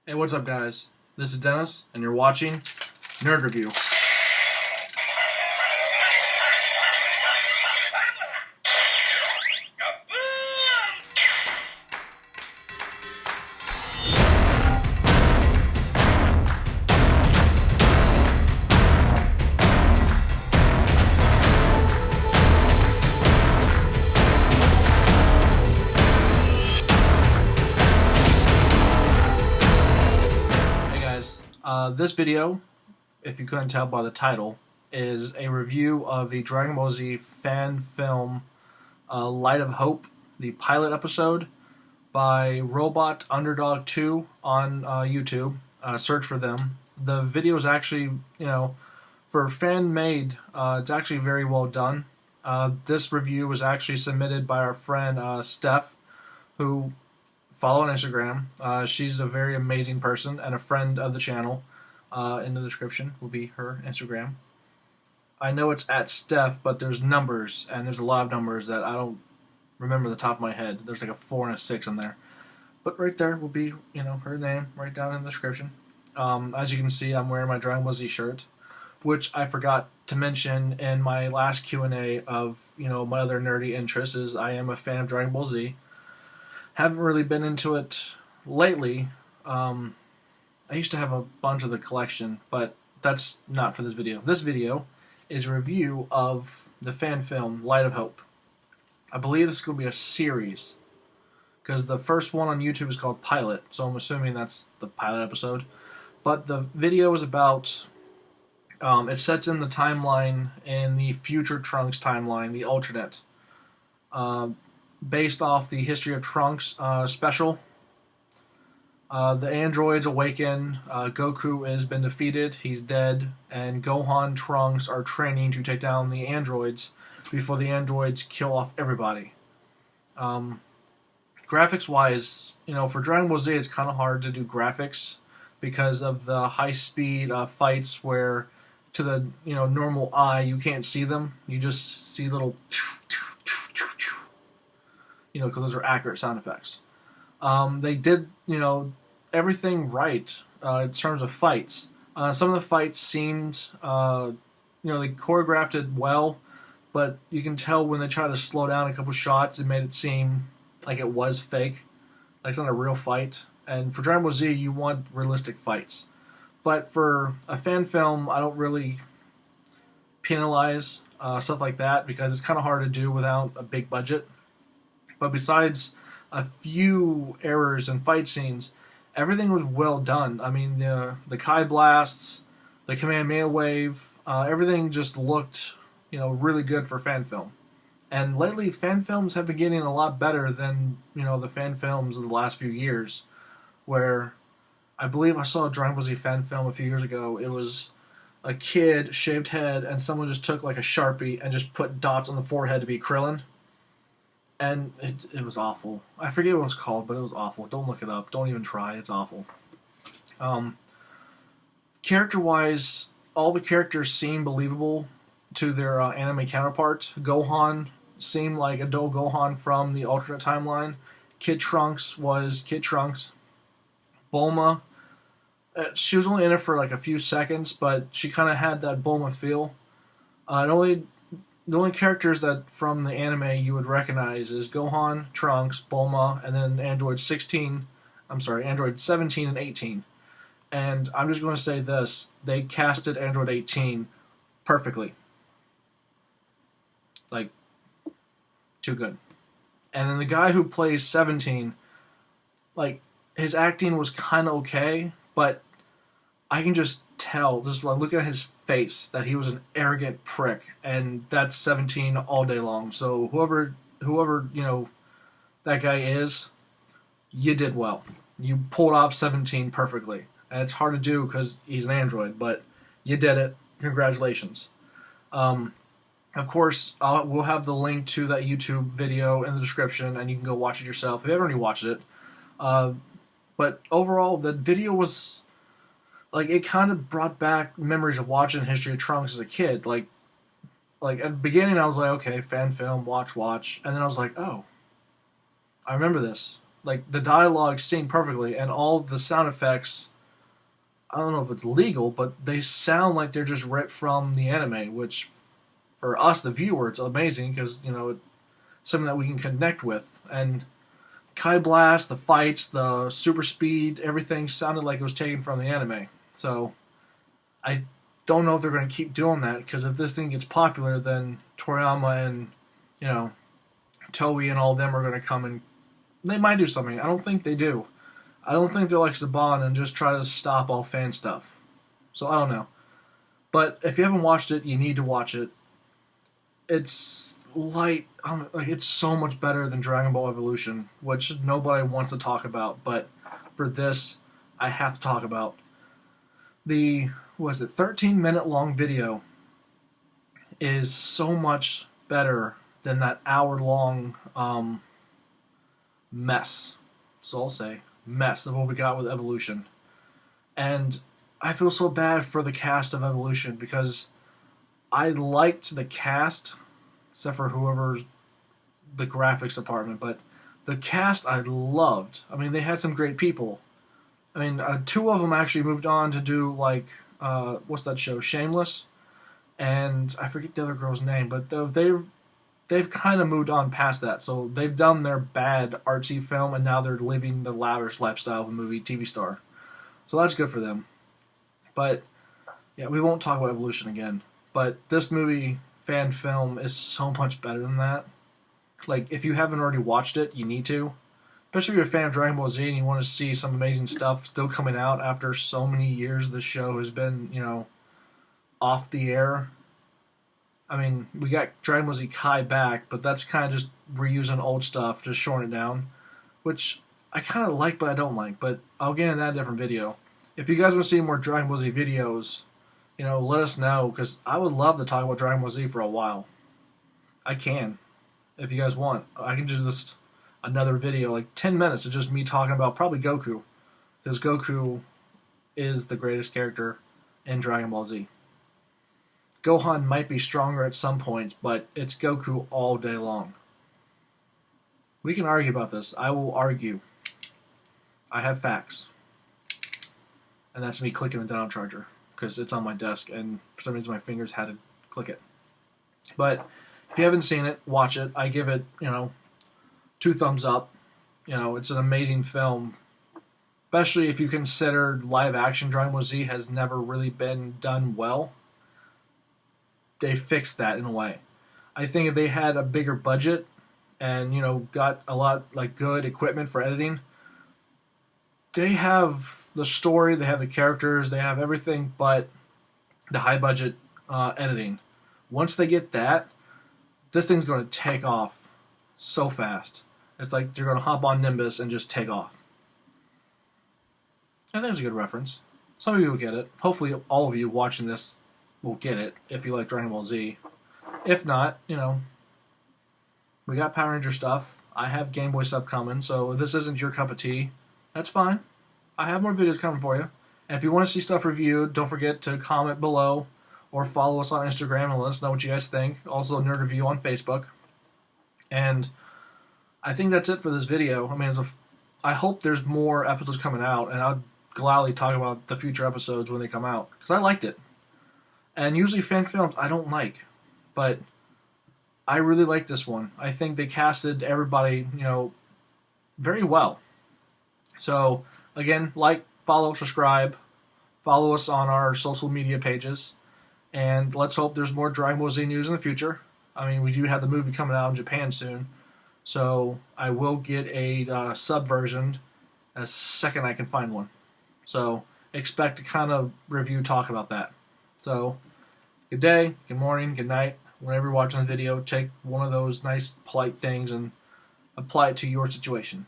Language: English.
Hey, what's up, guys? This is Dennis, and you're watching Nerd Review. Hey, guys. This video, if you couldn't tell by the title, is a review of the Dragon Ball Z fan film Light of Hope, the pilot episode by Robot Underdog 2 on YouTube. Search for them. The video is actually, for fan made, it's actually very well done. This review was actually submitted by our friend Steph, who follow on Instagram. She's a very amazing person and a friend of the channel. In the description will be her Instagram. I know it's at Steph, but there's numbers, and there's a lot of numbers that I don't remember the top of my head. There's like a 4 and a 6 in there. But right there will be, her name right down in the description. As you can see, I'm wearing my Dragon Ball Z shirt, which I forgot to mention in my last Q&A of, my other nerdy interests is I am a fan of Dragon Ball Z. Haven't really been into it lately. I used to have a bunch of the collection, but that's not for this video. This video is a review of the fan film Light of Hope. I believe this is going to be a series, because the first one on YouTube is called Pilot, so I'm assuming that's the pilot episode. But the video is about, it sets in the timeline in the future Trunks timeline, the alternate, based off the History of Trunks special. The androids awaken, Goku has been defeated, he's dead, and Gohan, Trunks are training to take down the androids before the androids kill off everybody. Graphics-wise, for Dragon Ball Z it's kind of hard to do graphics because of the high-speed fights where to the normal eye you can't see them, you just see little because those are accurate sound effects. They did, everything right in terms of fights. Some of the fights seemed, they choreographed it well, but you can tell when they try to slow down a couple shots, it made it seem like it was fake, like it's not a real fight. And for Dragon Ball Z, you want realistic fights. But for a fan film, I don't really penalize stuff like that because it's kind of hard to do without a big budget. But besides a few errors in fight scenes, everything was well done. I mean, the Kai blasts, the Kamehameha wave, everything just looked, really good for fan film. And lately, fan films have been getting a lot better than, the fan films of the last few years, where I believe I saw a Dragon Ball Z fan film a few years ago. It was a kid, shaved head, and someone just took like a Sharpie and just put dots on the forehead to be Krillin. And it was awful. I forget what it was called, but it was awful. Don't look it up. Don't even try. It's awful. Character-wise, all the characters seem believable to their anime counterparts. Gohan seemed like adult Gohan from the alternate timeline. Kid Trunks was Kid Trunks. Bulma, she was only in it for like a few seconds, but she kind of had that Bulma feel. The only characters that from the anime you would recognize is Gohan, Trunks, Bulma, and then Android 17 and 18. And I'm just going to say this, they casted Android 18 perfectly. Like, too good. And then the guy who plays 17, like, his acting was kind of okay, but I can just tell, just like looking at his face, that he was an arrogant prick, and that's 17 all day long. So whoever that guy is, you did well. You pulled off 17 perfectly, and it's hard to do because he's an android, but you did it. Congratulations. Of course, we'll have the link to that YouTube video in the description, and you can go watch it yourself if you haven't already watched it. But overall, the video was, like, it kind of brought back memories of watching History of Trunks as a kid. Like at the beginning, I was like, okay, fan film, watch. And then I was like, oh, I remember this. Like, the dialogue synced perfectly, and all the sound effects, I don't know if it's legal, but they sound like they're just ripped from the anime, which for us, the viewer, it's amazing because, it's something that we can connect with. And Kai Blast, the fights, the super speed, everything sounded like it was taken from the anime. So I don't know if they're going to keep doing that, because if this thing gets popular, then Toriyama and, Toei and all of them are going to come and they might do something. I don't think they do. I don't think they're like Saban and just try to stop all fan stuff. So I don't know. But if you haven't watched it, you need to watch it. It's light. Like, it's so much better than Dragon Ball Evolution, which nobody wants to talk about. But for this, I have to talk about. The 13-minute long video is so much better than that hour-long mess. So I'll say mess of what we got with Evolution. And I feel so bad for the cast of Evolution, because I liked the cast, except for whoever's the graphics department, but the cast I loved. I mean, they had some great people. I mean, two of them actually moved on to do, like, what's that show, Shameless? And I forget the other girl's name, but they've kind of moved on past that. So they've done their bad artsy film, and now they're living the lavish lifestyle of a movie TV star. So that's good for them. But yeah, we won't talk about Evolution again. But this movie, fan film, is so much better than that. Like, if you haven't already watched it, you need to. Especially if you're a fan of Dragon Ball Z and you want to see some amazing stuff still coming out after so many years the show has been, off the air. I mean, we got Dragon Ball Z Kai back, but that's kind of just reusing old stuff, just shorting it down, which I kind of like, but I don't like. But I'll get into that in a different video. If you guys want to see more Dragon Ball Z videos, let us know, because I would love to talk about Dragon Ball Z for a while. I can, if you guys want. I can do this another video, like 10 minutes of just me talking about probably Goku, because Goku is the greatest character in Dragon Ball Z. Gohan might be stronger at some points, but it's Goku all day long. We can argue about this. I will argue. I have facts. And that's me clicking the down charger, because it's on my desk, and for some reason my fingers had to click it. But if you haven't seen it, watch it. I give it, 2 thumbs up. It's an amazing film, especially if you consider live action Dragon Ball Z has never really been done well. They fixed that in a way. I think if they had a bigger budget and, got a lot, like, good equipment for editing, they have the story, they have the characters, they have everything but the high budget editing. Once they get that, this thing's going to take off so fast. It's like they're going to hop on Nimbus and just take off. I think it's a good reference. Some of you will get it. Hopefully all of you watching this will get it if you like Dragon Ball Z. If not, we got Power Ranger stuff. I have Game Boy stuff coming, so if this isn't your cup of tea, that's fine. I have more videos coming for you. And if you want to see stuff reviewed, don't forget to comment below or follow us on Instagram and let us know what you guys think. Also, Nerd Review on Facebook. And I think that's it for this video. I mean, I hope there's more episodes coming out, and I'll gladly talk about the future episodes when they come out, because I liked it. And usually fan films I don't like, but I really like this one. I think they casted everybody, very well. So, again, like, follow, subscribe, follow us on our social media pages, and let's hope there's more Dragon Ball Z news in the future. I mean, we do have the movie coming out in Japan soon, so I will get a sub version as second I can find one. So, expect to kind of talk about that. So, good day, good morning, good night. Whenever you're watching the video, take one of those nice, polite things and apply it to your situation.